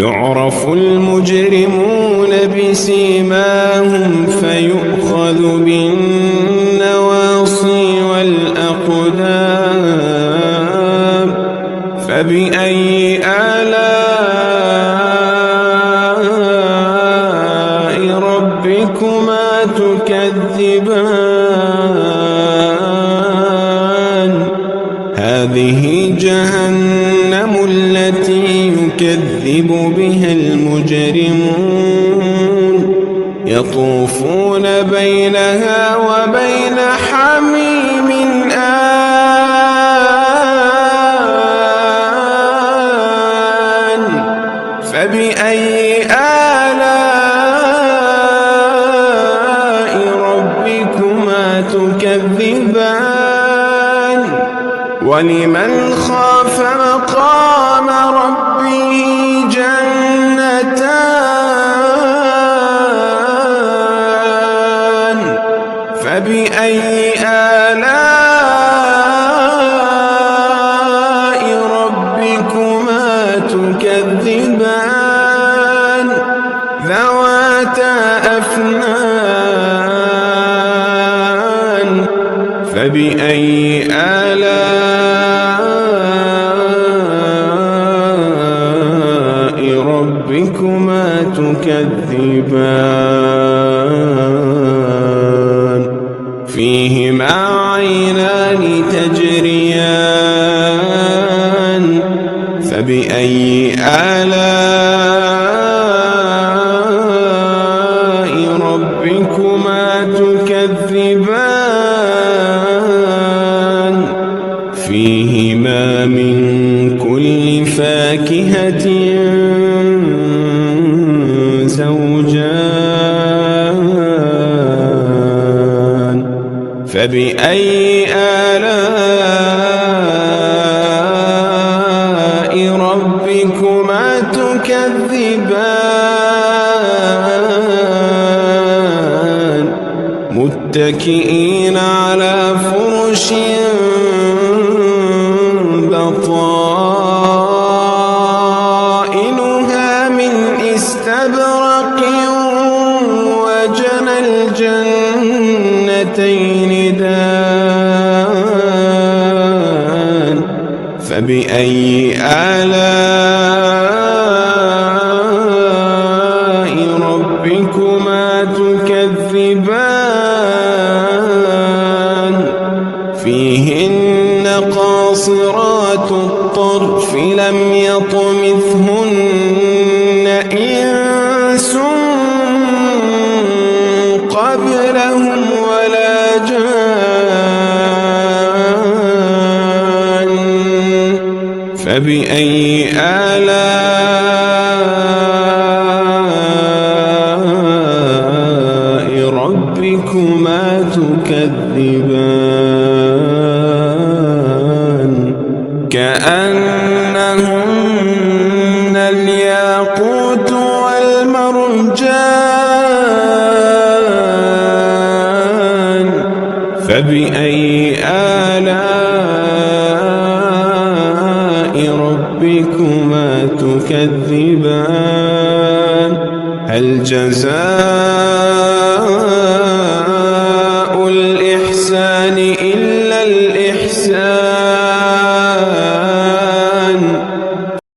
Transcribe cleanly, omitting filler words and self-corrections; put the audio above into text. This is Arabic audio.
يعرف المجرمون بسيماهم فيؤخذ بالنواصي والأقدام فبأي آلاء ربكما تكذبان هذه جهنم التي يكذب بها المجرمون يطوفون بينها وبين حميم آن فبأي آلاء ربكما تكذبان ولمن خاف مقام ربه جنتان فبأي آلاء ربكما تكذبان ذواتا أفنان فبأي آلاء ربكما تكذبان فيهما عينان تجريان فبأي آلاء ربكما تكذبان فيهما من كل فاكهة زوجان فبأي آلاء ربكما تكذبان متكئين على فرش بطائنها من استبرق وجنى الجنتين دان فبأي آلاء ربكما تكذبان فيهن قاصرات الطرف لم يطمثهن إنس قبلهم ولا جان فبأي آلاء ربكما تكذبان كأنهن الياقوت والمرجان فبأي آلاء ربكما تكذبان هل جزاء